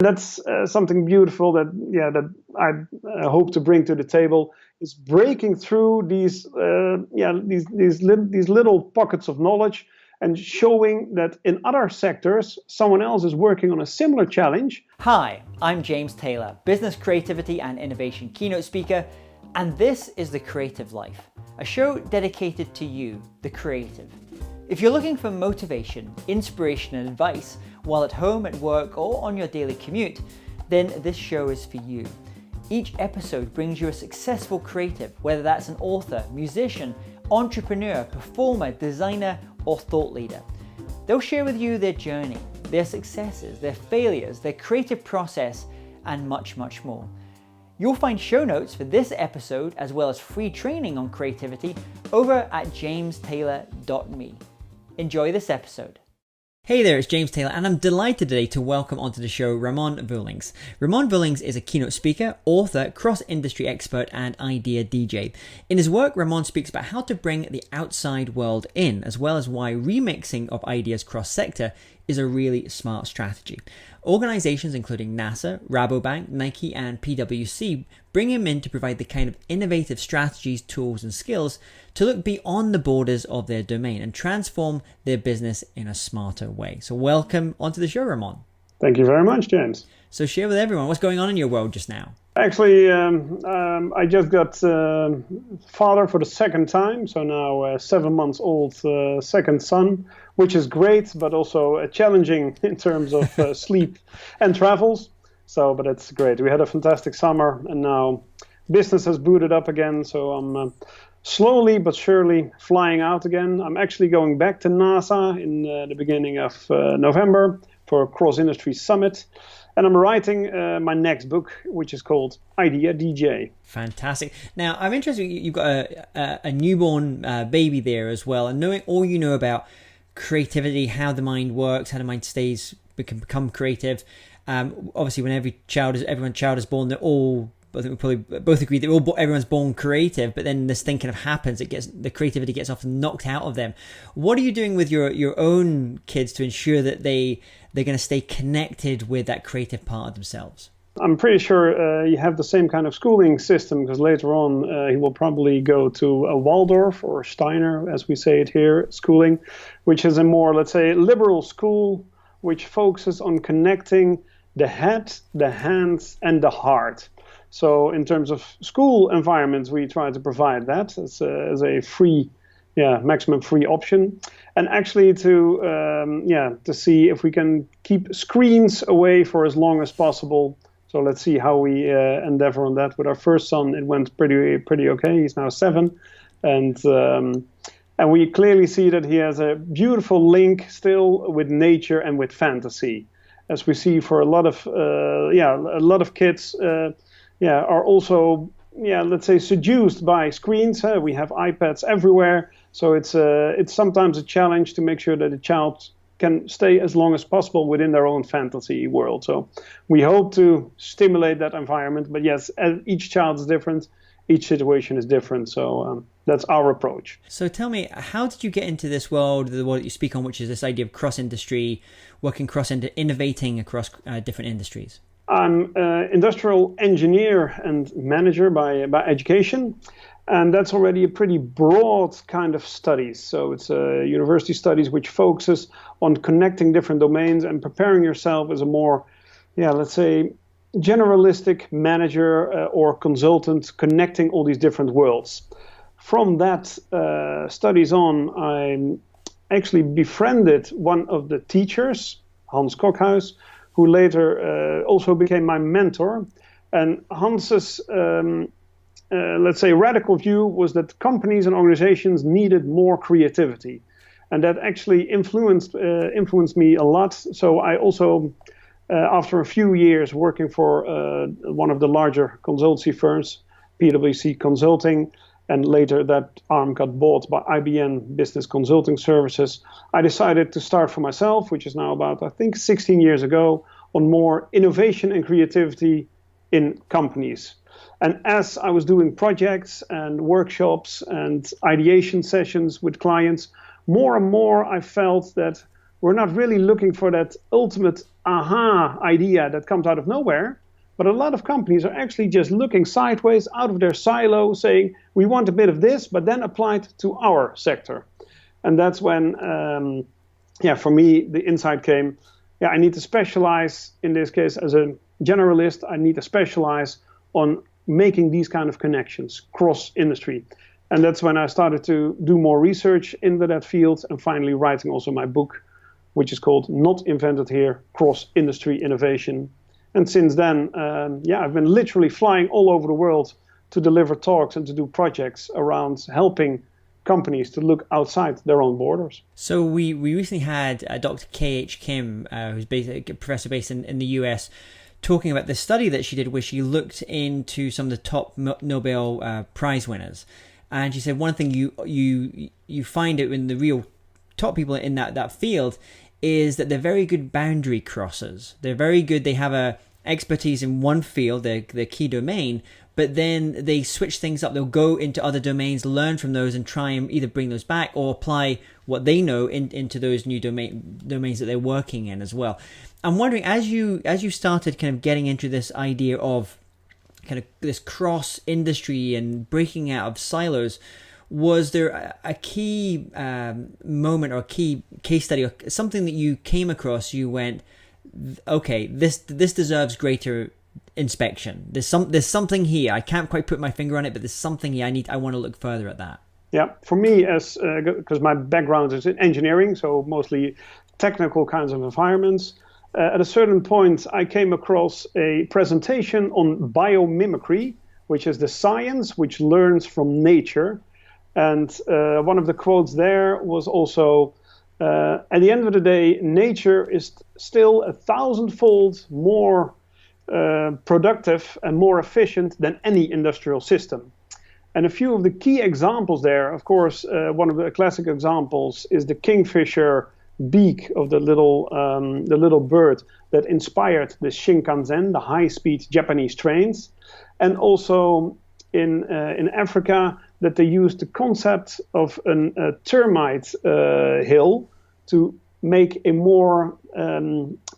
That's something beautiful that I hope to bring to the table, is breaking through these little pockets of knowledge and showing that in other sectors someone else is working on a similar challenge. Hi, I'm James Taylor, business creativity and innovation keynote speaker, and this is The Creative Life, a show dedicated to you, the creative. If you're looking for motivation, inspiration and advice while at home, at work or on your daily commute, then this show is for you. Each episode brings you a successful creative, whether that's an author, musician, entrepreneur, performer, designer or thought leader. They'll share with you their journey, their successes, their failures, their creative process and much, much more. You'll find show notes for this episode as well as free training on creativity over at jamestaylor.me. Enjoy this episode. Hey there, it's James Taylor, and I'm delighted today to welcome onto the show Ramon Vullings. Ramon Vullings is a keynote speaker, author, cross-industry expert, and idea DJ. In his work, Ramon speaks about how to bring the outside world in, as well as why remixing of ideas cross-sector is a really smart strategy. Organizations including NASA, Rabobank, Nike, and PwC bring him in to provide the kind of innovative strategies, tools, and skills to look beyond the borders of their domain and transform their business in a smarter way. So welcome onto the show, Ramon. Thank you very much, James. So share with everyone what's going on in your world just now. Actually, I just got father for the second time, so now a 7 months old second son, which is great, but also challenging in terms of sleep and travels. So, but it's great. We had a fantastic summer, and now business has booted up again. So I'm slowly but surely flying out again. I'm actually going back to NASA in the beginning of November for a cross-industry summit. And I'm writing my next book, which is called ideaDJ. Fantastic. Now, I'm interested, you've got a newborn baby there as well. And knowing all you know about creativity, how the mind works, how the mind can become creative. Obviously, when every child is born, they're all, I think we probably both agree that everyone's born creative, but then this thing kind of happens. The creativity gets often knocked out of them. What are you doing with your own kids to ensure that they're going to stay connected with that creative part of themselves? I'm pretty sure you have the same kind of schooling system, because later on he will probably go to a Waldorf or Steiner, as we say it here, schooling, which is a more, let's say, liberal school, which focuses on connecting the head, the hands, and the heart. So in terms of school environments, we try to provide that as a free, maximum free option. And actually to see if we can keep screens away for as long as possible. So let's see how we endeavor on that. With our first son, it went pretty okay. He's now 7. And we clearly see that he has a beautiful link still with nature and with fantasy. As we see for a lot of kids, are also, let's say, seduced by screens. We have iPads everywhere, so it's sometimes a challenge to make sure that a child can stay as long as possible within their own fantasy world. So we hope to stimulate that environment. But yes, each child is different, each situation is different. So that's our approach. So tell me, how did you get into this world, the world that you speak on, which is this idea of cross-industry, innovating across different industries? I'm an industrial engineer and manager by education, and that's already a pretty broad kind of studies. So it's university studies which focuses on connecting different domains and preparing yourself as a more, let's say, generalistic manager or consultant, connecting all these different worlds. From that studies on, I actually befriended one of the teachers, Hans Kokhuis, who later also became my mentor. And Hans's, let's say, radical view was that companies and organizations needed more creativity. And that actually influenced me a lot. So I also, after a few years working for one of the larger consultancy firms, PwC Consulting, and later that arm got bought by IBM Business Consulting Services, I decided to start for myself, which is now about, I think, 16 years ago, on more innovation and creativity in companies. And as I was doing projects and workshops and ideation sessions with clients, more and more I felt that we're not really looking for that ultimate aha idea that comes out of nowhere. But a lot of companies are actually just looking sideways out of their silo, saying, we want a bit of this, but then apply it to our sector. And that's when, for me, the insight came, I need to specialize, in this case, as a generalist, I need to specialize on making these kind of connections cross-industry. And that's when I started to do more research into that field and finally writing also my book, which is called Not Invented Here, Cross-Industry Innovation. And since then, I've been literally flying all over the world to deliver talks and to do projects around helping companies to look outside their own borders. So we recently had Dr. K.H. Kim, who's a professor based in the US, talking about the study that she did where she looked into some of the top Nobel Prize winners. And she said one thing you find out in the real top people in that field is that they're very good boundary crossers. They're very good. They have a expertise in one field, their key domain, but then they switch things up. They'll go into other domains, learn from those, and try and either bring those back or apply what they know into those new domains that they're working in as well. I'm wondering, as you started kind of getting into this idea of kind of this cross industry and breaking out of silos, was there a key moment or a key case study or something that you came across? You went, okay, this deserves greater inspection. There's something here. I can't quite put my finger on it, but there's something here. I want to look further at that. Yeah, for me, because my background is in engineering, so mostly technical kinds of environments. At a certain point, I came across a presentation on biomimicry, which is the science which learns from nature. And one of the quotes there was also, at the end of the day, nature is still 1,000-fold more productive and more efficient than any industrial system. And a few of the key examples there, of course, one of the classic examples is the kingfisher beak of the little bird that inspired the Shinkansen, the high-speed Japanese trains, and also in Africa that they used the concept of a termite hill to make a more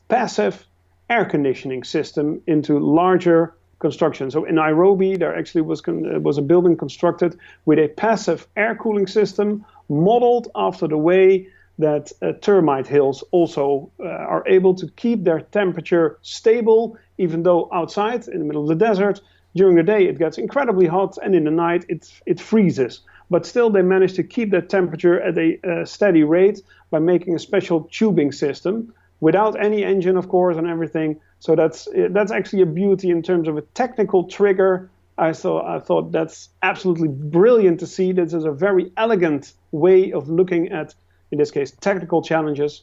passive air conditioning system into larger construction. So in Nairobi, there actually was a building constructed with a passive air cooling system modeled after the way that termite hills also are able to keep their temperature stable, even though outside, in the middle of the desert, during the day it gets incredibly hot, and in the night it freezes. But still, they manage to keep that temperature at a steady rate by making a special tubing system, without any engine, of course, and everything. So that's actually a beauty in terms of a technical trigger. I thought that's absolutely brilliant to see. This is a very elegant way of looking at, in this case, technical challenges.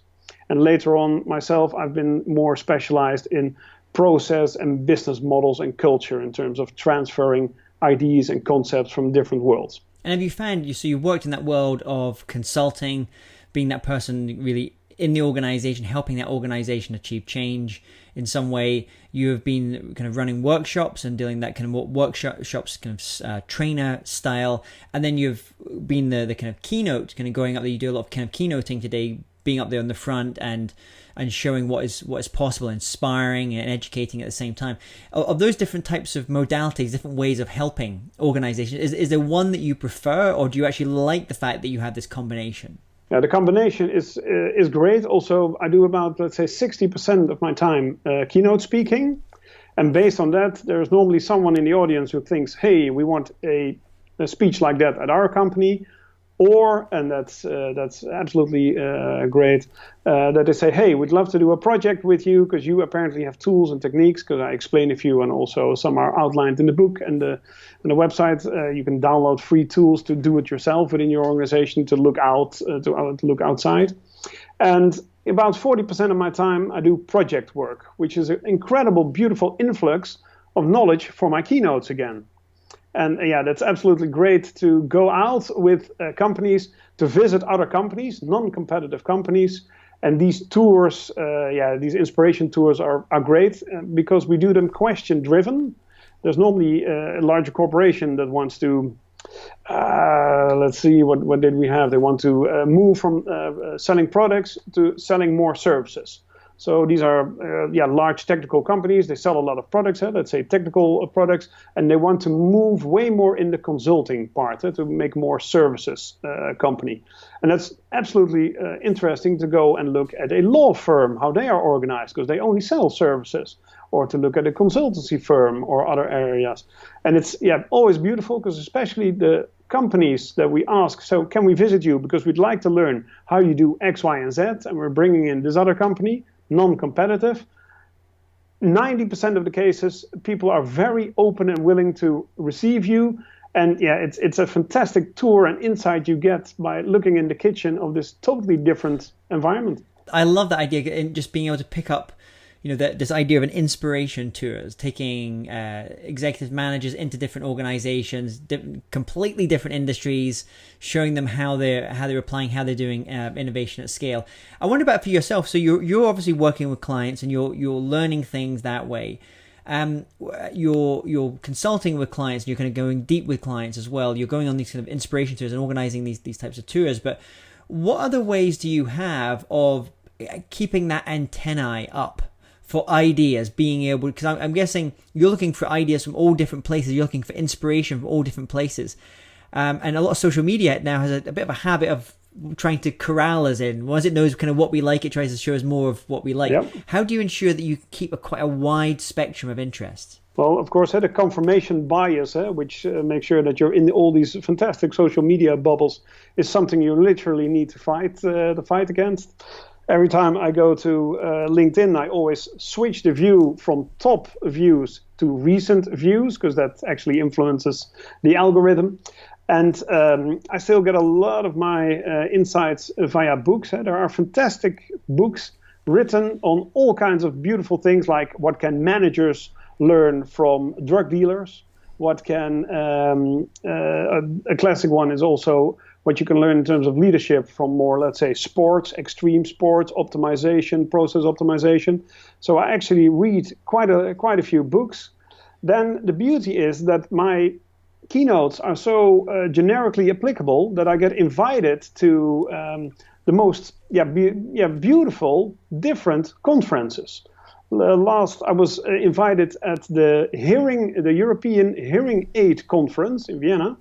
And later on, myself, I've been more specialized in process and business models and culture in terms of transferring ideas and concepts from different worlds. And have you found, so you worked in that world of consulting, being that person really in the organization, helping that organization achieve change in some way. You have been kind of running workshops and doing that kind of workshops, kind of trainer style. And then you've been the kind of keynote, kind of going up there. You do a lot of kind of keynoting today, being up there on the front and showing what is possible, inspiring and educating at the same time. Of those different types of modalities, different ways of helping organizations, is there one that you prefer, or do you actually like the fact that you have this combination? Yeah, the combination is great. Also, I do about, let's say, 60% of my time keynote speaking. And based on that, there's normally someone in the audience who thinks, hey, we want a speech like that at our company. Or, and that's absolutely great, that they say, hey, we'd love to do a project with you because you apparently have tools and techniques, because I explain a few, and also some are outlined in the book and the website. You can download free tools to do it yourself within your organization, to look out, to look outside. And about 40% of my time, I do project work, which is an incredible, beautiful influx of knowledge for my keynotes again. And yeah, that's absolutely great to go out with companies, to visit other companies, non-competitive companies. And these tours, these inspiration tours are great because we do them question-driven. There's normally a larger corporation that wants to Let's see, what did we have? They want to move from selling products to selling more services. So these are large technical companies. They sell a lot of products, let's say technical products, and they want to move way more in the consulting part to make more services company. And that's absolutely interesting to go and look at a law firm, how they are organized, because they only sell services, or to look at a consultancy firm or other areas. And it's always beautiful, because especially the companies that we ask, so can we visit you because we'd like to learn how you do X, Y, and Z, and we're bringing in this other company, non-competitive. 90% of the cases, people are very open and willing to receive you. And it's a fantastic tour and insight you get by looking in the kitchen of this totally different environment. I love that idea, and just being able to pick up, this idea of an inspiration tours, taking executive managers into different organizations, completely different industries, showing them how they're applying, how they're doing innovation at scale. I wonder about for yourself. So you're obviously working with clients, and you're learning things that way. You're consulting with clients, and you're kind of going deep with clients as well. You're going on these kind of inspiration tours and organizing these types of tours. But what other ways do you have of keeping that antennae up for ideas, being able, because I'm guessing you're looking for ideas from all different places, you're looking for inspiration from all different places. And a lot of social media now has a bit of a habit of trying to corral us in. Once it knows kind of what we like, it tries to show us more of what we like. Yep. How do you ensure that you keep quite a wide spectrum of interests? Well, of course, the confirmation bias, which makes sure that you're in all these fantastic social media bubbles, is something you literally need to fight against. Every time I go to LinkedIn, I always switch the view from top views to recent views, because that actually influences the algorithm. And I still get a lot of my insights via books. There are fantastic books written on all kinds of beautiful things, like what can managers learn from drug dealers? What can a classic one is also what you can learn in terms of leadership from more, let's say, sports, extreme sports, optimization, process optimization. So I actually read quite a few books. Then the beauty is that my keynotes are so generically applicable that I get invited to the most beautiful different conferences. Last, I was invited at the European Hearing Aid Conference in Vienna,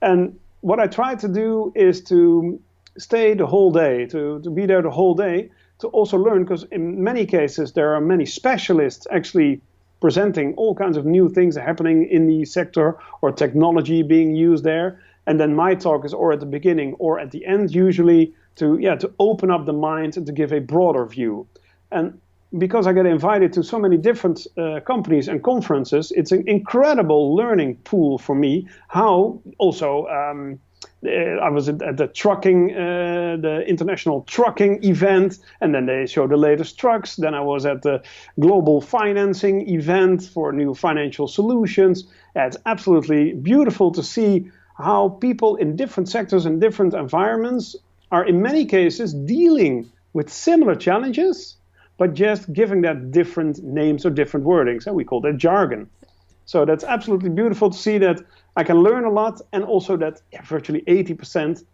and what I try to do is to stay the whole day, to be there the whole day, to also learn, because in many cases there are many specialists actually presenting all kinds of new things happening in the sector or technology being used there. And then my talk is or at the beginning or at the end, usually to open up the mind and to give a broader view. And because I get invited to so many different companies and conferences, it's an incredible learning pool for me. How also I was at the trucking, the international trucking event, and then they show the latest trucks. Then I was at the global financing event for new financial solutions. It's absolutely beautiful to see how people in different sectors and different environments are in many cases dealing with similar challenges, but just giving that different names or different wordings. And we call that jargon. So that's absolutely beautiful to see that I can learn a lot, and also that virtually 80%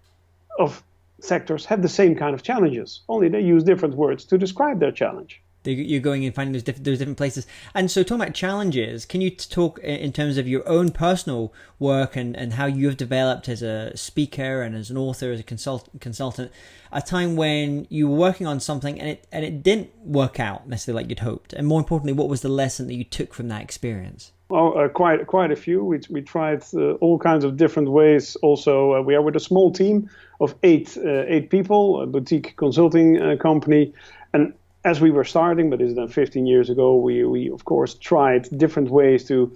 of sectors have the same kind of challenges, only they use different words to describe their challenge. You're going and finding those different places. And so talking about challenges, can you talk in terms of your own personal work and how you've developed as a speaker and as an author, as a consultant, a time when you were working on something and it didn't work out necessarily like you'd hoped? And more importantly, what was the lesson that you took from that experience? Well, quite a few. We tried all kinds of different ways. Also, we are with a small team of eight people, a boutique consulting company. And as we were starting, but this is then 15 years ago, we of course tried different ways to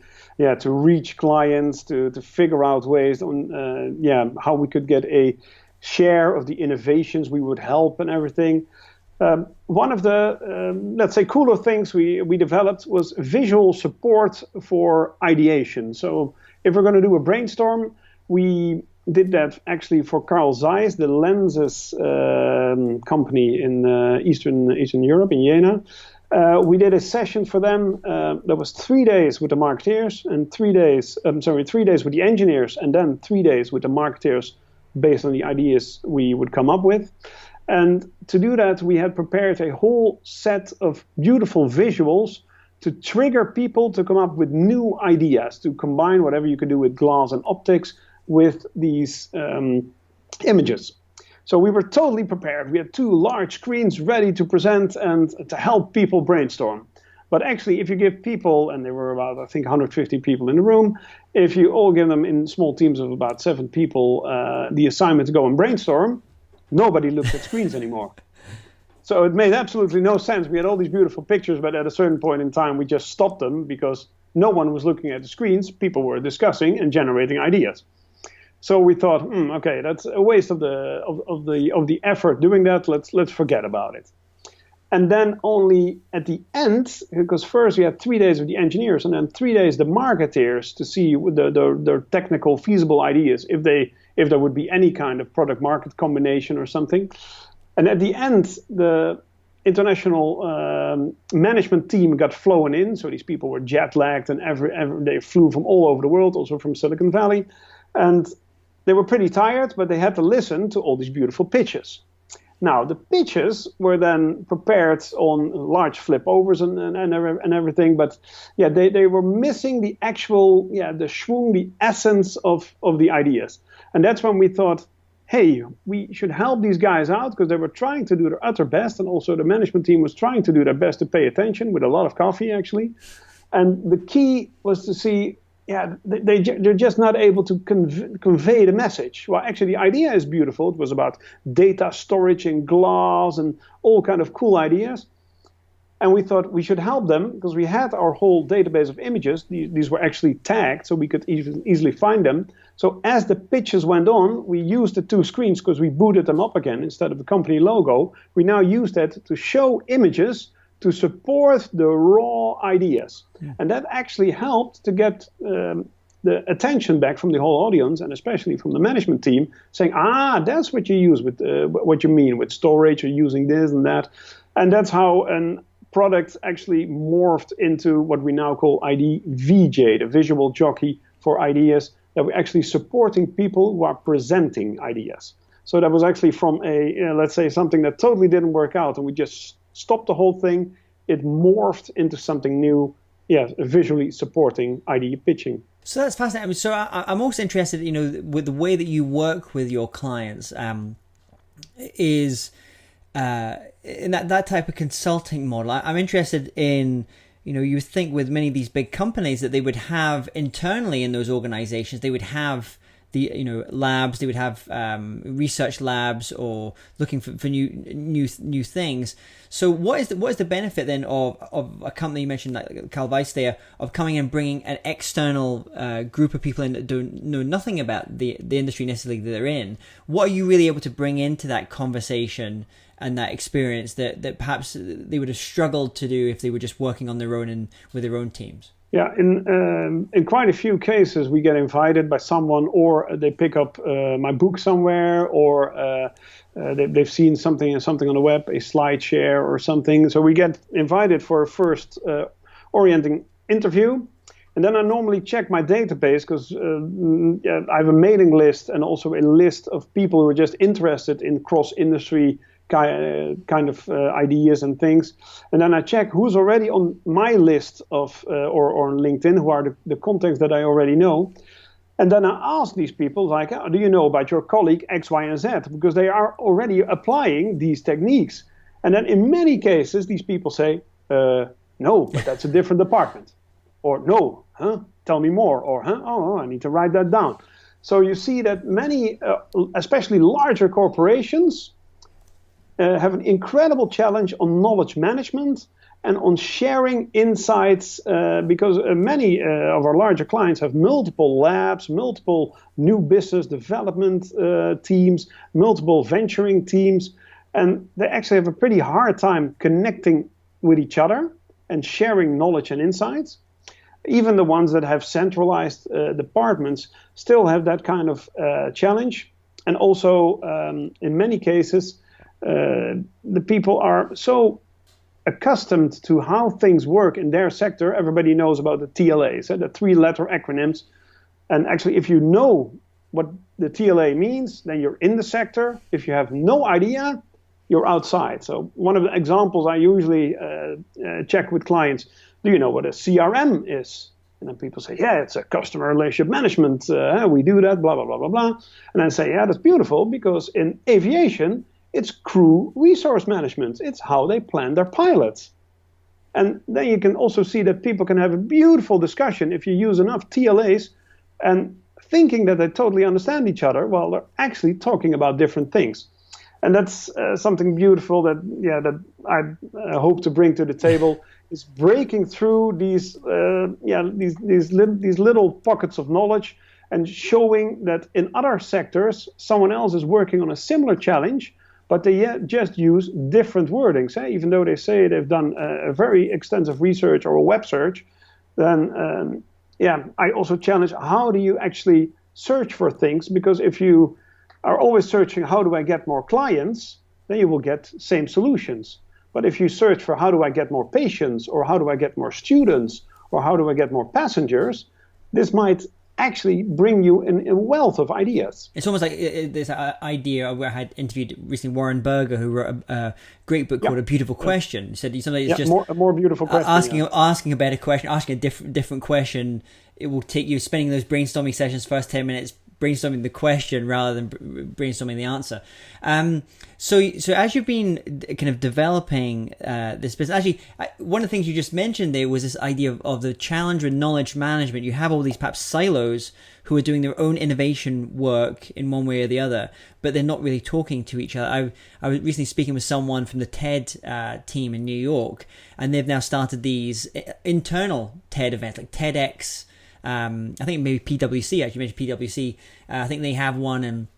reach clients, to figure out ways on how we could get a share of the innovations we would help and everything. One of the let's say cooler things we developed was visual support for ideation. So if we're going to do a brainstorm, we did that actually for Carl Zeiss, the lenses company in Eastern Europe, in Jena. We did a session for them. That was 3 days with the marketeers and 3 days, 3 days with the engineers, and then 3 days with the marketeers based on the ideas we would come up with. And to do that, we had prepared a whole set of beautiful visuals to trigger people to come up with new ideas, to combine whatever you could do with glass and optics with these images. So we were totally prepared. We had 2 large screens ready to present and to help people brainstorm. But actually, if you give people, and there were about, I think, 150 people in the room, if you all give them in small teams of about 7 people the assignment to go and brainstorm, nobody looked at screens anymore. So it made absolutely no sense. We had all these beautiful pictures, but at a certain point in time, we just stopped them because no one was looking at the screens. People were discussing and generating ideas. So we thought, okay, that's a waste of the effort doing that. Let's forget about it. And then only at the end, because first we had 3 days with the engineers and then 3 days the marketeers to see their technical feasible ideas, if there would be any kind of product market combination or something. And at the end, the international management team got flown in. So these people were jet lagged and they flew from all over the world, also from Silicon Valley. And they were pretty tired, but they had to listen to all these beautiful pitches. Now, the pitches were then prepared on large flip overs and everything, but yeah, they were missing the actual, the schwung, the essence of the ideas. And that's when we thought, hey, we should help these guys out because they were trying to do their utter best, and also the management team was trying to do their best to pay attention with a lot of coffee, actually. And the key was to see, they're just not able to convey the message. Well, actually, the idea is beautiful. It was about data storage in glass and all kind of cool ideas. And we thought we should help them because we had our whole database of images. These were actually tagged, so we could easily find them. So as the pitches went on, we used the 2 screens because we booted them up again instead of the company logo. We now used that to show images to support the raw ideas. And that actually helped to get the attention back from the whole audience, and especially from the management team, saying, that's what you use with what you mean with storage or using this and that. And that's how a product actually morphed into what we now call ideaDJ, the visual jockey for ideas, that we're actually supporting people who are presenting ideas. So that was actually from let's say something that totally didn't work out, and we just stopped the whole thing. It morphed into something new, visually supporting idea pitching. So that's fascinating. So I'm also interested, with the way that you work with your clients, is in that type of consulting model. I'm interested in, you think with many of these big companies that they would have internally in those organizations, they would have the labs, they would have research labs or looking for new things. So what is the benefit then of a company you mentioned like Carl Weiss there, of coming and bringing an external group of people in that don't know nothing about the industry necessarily that they're in? What are you really able to bring into that conversation and that experience that perhaps they would have struggled to do if they were just working on their own and with their own teams? Yeah, in quite a few cases, we get invited by someone, or they pick up my book somewhere, or they've seen something on the web, a slide share or something. So we get invited for a first orienting interview. And then I normally check my database because I have a mailing list and also a list of people who are just interested in cross-industry kind of ideas and things. And then I check who's already on my list of or on LinkedIn, who are the contacts that I already know. And then I ask these people, like, do you know about your colleague X, Y, and Z? Because they are already applying these techniques. And then in many cases, these people say, no, but that's a different department. Or no, tell me more. Or, oh, I need to write that down. So you see that many, especially larger corporations, have an incredible challenge on knowledge management and on sharing insights, because many of our larger clients have multiple labs, multiple new business development teams, multiple venturing teams, and they actually have a pretty hard time connecting with each other and sharing knowledge and insights. Even the ones that have centralized departments still have that kind of challenge. And also, in many cases, the people are so accustomed to how things work in their sector, everybody knows about the TLAs, the 3-letter acronyms. And actually, if you know what the TLA means, then you're in the sector. If you have no idea, you're outside. So one of the examples I usually check with clients, do you know what a CRM is? And then people say, yeah, it's a customer relationship management. We do that, blah, blah, blah, blah, blah. And I say, yeah, that's beautiful, because in aviation, it's crew resource management. It's how they plan their pilots. And then you can also see that people can have a beautiful discussion if you use enough TLAs and thinking that they totally understand each other while they're actually talking about different things. And that's something beautiful that I hope to bring to the table, is breaking through these little pockets of knowledge and showing that in other sectors someone else is working on a similar challenge, but they just use different wordings. Even though they say they've done a very extensive research or a web search, then I also challenge, how do you actually search for things? Because if you are always searching, how do I get more clients, then you will get same solutions. But if you search for how do I get more patients, or how do I get more students, or how do I get more passengers, this might actually bring you a wealth of ideas. It's almost like this idea where I had interviewed recently Warren Berger, who wrote a great book called A Beautiful Question. He said sometimes it's just a more beautiful question. Asking a better question, asking a different question. It will take you spending those brainstorming sessions, first 10 minutes, brainstorming the question rather than brainstorming the answer. So as you've been kind of developing this business, actually, one of the things you just mentioned there was this idea of the challenge with knowledge management. You have all these perhaps silos who are doing their own innovation work in one way or the other, but they're not really talking to each other. I was recently speaking with someone from the TED team in New York, and they've now started these internal TED events like TEDx. I think maybe PwC, actually mentioned PwC. I think they have one, and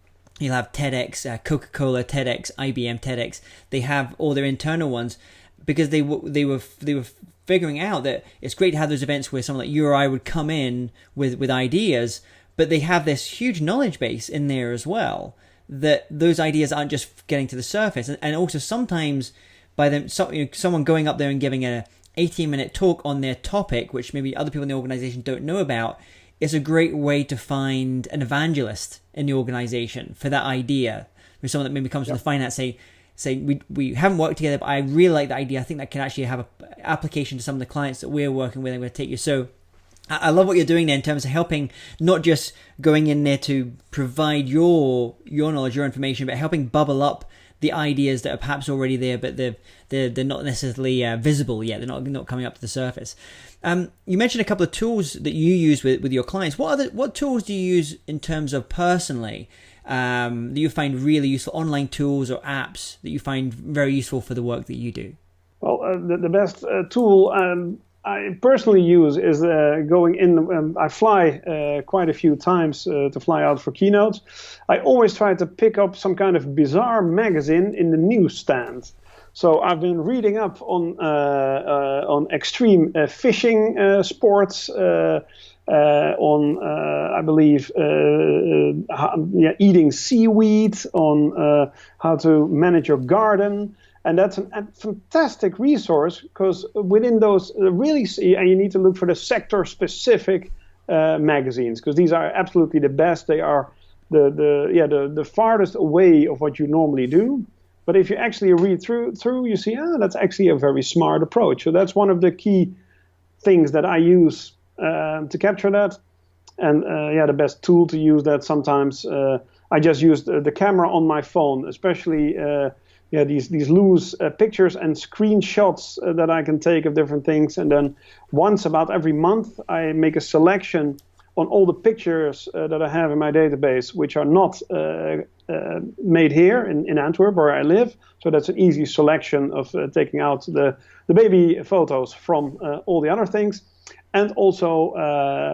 you'll have TEDx, Coca-Cola, TEDx, IBM, TEDx. They have all their internal ones, because they were figuring out that it's great to have those events where someone like you or I would come in with ideas, but they have this huge knowledge base in there as well, that those ideas aren't just getting to the surface. And also sometimes by them, someone going up there and giving a 18-minute talk on their topic, which maybe other people in the organization don't know about, is a great way to find an evangelist in the organization for that idea. There's someone that maybe comes from the finance, say we haven't worked together, but I really like the idea. I think that can actually have an application to some of the clients that we're working with. I'm going to take you. So I love what you're doing there in terms of helping, not just going in there to provide your knowledge, your information, but helping bubble up the ideas that are perhaps already there, but they're not necessarily visible yet. They're not coming up to the surface. You mentioned a couple of tools that you use with your clients. What tools do you use in terms of personally that you find really useful, online tools or apps that you find very useful for the work that you do? Well, the best tool I personally use is going in. I fly quite a few times to fly out for Keynote. I always try to pick up some kind of bizarre magazine in the newsstand. So I've been reading up on extreme fishing sports, on I believe eating seaweed, on how to manage your garden. And that's a fantastic resource, because within those you need to look for the sector-specific magazines, because these are absolutely the best. They are the farthest away of what you normally do. But if you actually read through, you see, that's actually a very smart approach. So that's one of the key things that I use to capture that. And the best tool to use that sometimes, I just use the camera on my phone, especially these loose pictures and screenshots that I can take of different things. And then once about every month, I make a selection on all the pictures that I have in my database, which are not made here in Antwerp, where I live. So that's an easy selection of taking out the baby photos from all the other things. And also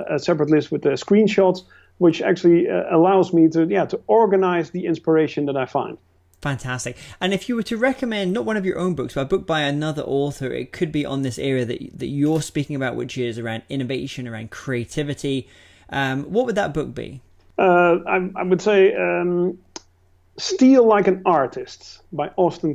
a separate list with the screenshots, which actually allows me to organize the inspiration that I find. Fantastic. And if you were to recommend not one of your own books, but a book by another author, it could be on this area that you're speaking about, which is around innovation, around creativity. What would that book be? I would say Steal Like an Artist by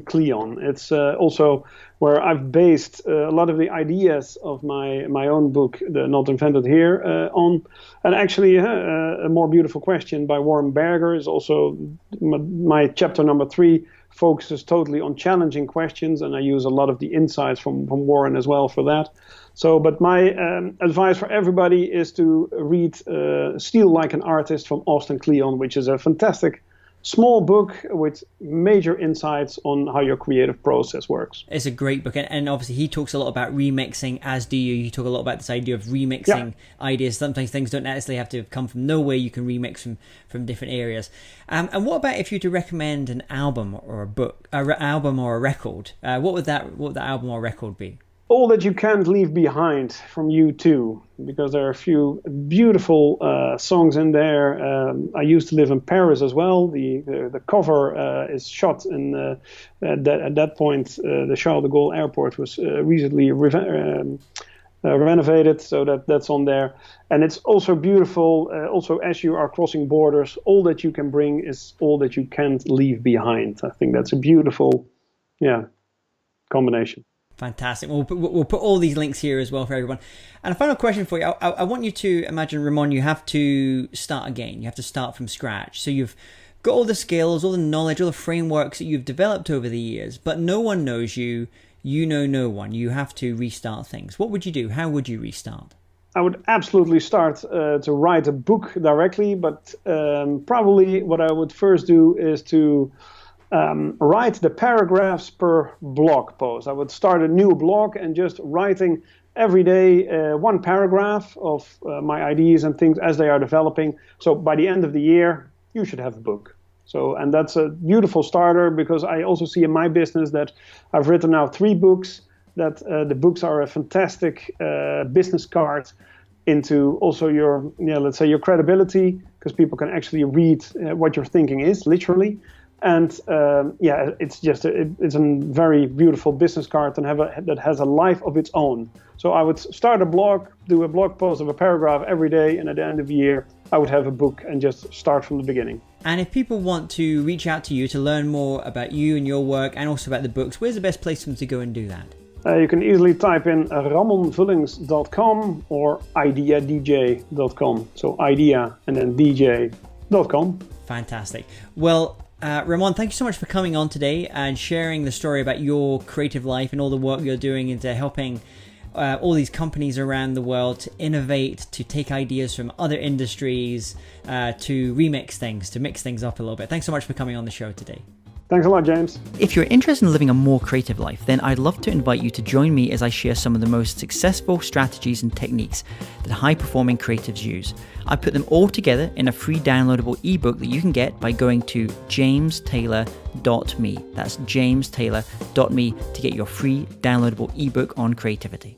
Kleon. It's also where I've based a lot of the ideas of my own book, The Not Invented Here, on. And actually, a more beautiful question by Berger is also my chapter number 3. Focuses totally on challenging questions, and I use a lot of the insights from Warren as well for that. So, but my advice for everybody is to read Steal Like an Artist from Kleon, which is a fantastic small book with major insights on how your creative process works. It's a great book, and obviously he talks a lot about remixing, as do you. You talk a lot about this idea of remixing ideas. Sometimes things don't necessarily have to come from nowhere. You can remix from different areas. And what about if you were to recommend an album or a book, album or a record? What would that album or record be? All That You Can't Leave Behind from U2, because there are a few beautiful songs in there. I used to live in Paris as well. The cover is shot in at that point. The Charles de Gaulle airport was recently renovated, so that's on there. And it's also beautiful. Also, as you are crossing borders, all that you can bring is all that you can't leave behind. I think that's a beautiful, combination. Fantastic. We'll put all these links here as well for everyone. And a final question for you. I want you to imagine, Ramon, you have to start again. You have to start from scratch. So you've got all the skills, all the knowledge, all the frameworks that you've developed over the years, but no one knows you. You know no one. You have to restart things. What would you do? How would you restart? I would absolutely start to write a book directly, but probably what I would first do is to write the paragraphs per blog post. I would start a new blog and just writing every day one paragraph of my ideas and things as they are developing. So by the end of the year, you should have a book. So, and that's a beautiful starter, because I also see in my business that I've written now 3 books, that the books are a fantastic business card into also your, let's say your credibility, because people can actually read what your thinking is, literally. And it's just it's a very beautiful business card that has a life of its own. So I would start a blog, do a blog post of a paragraph every day, and at the end of the year, I would have a book and just start from the beginning. And if people want to reach out to you to learn more about you and your work, and also about the books, where's the best place for them to go and do that? You can easily type in ramonvullings.com or ideaDJ.com. So idea and then DJ.com. Fantastic. Well, Ramon, thank you so much for coming on today and sharing the story about your creative life and all the work you're doing into helping all these companies around the world to innovate, to take ideas from other industries, to remix things, to mix things up a little bit. Thanks so much for coming on the show today. Thanks a lot, James. If you're interested in living a more creative life, then I'd love to invite you to join me as I share some of the most successful strategies and techniques that high-performing creatives use. I put them all together in a free downloadable ebook that you can get by going to jamestaylor.me. That's jamestaylor.me to get your free downloadable ebook on creativity.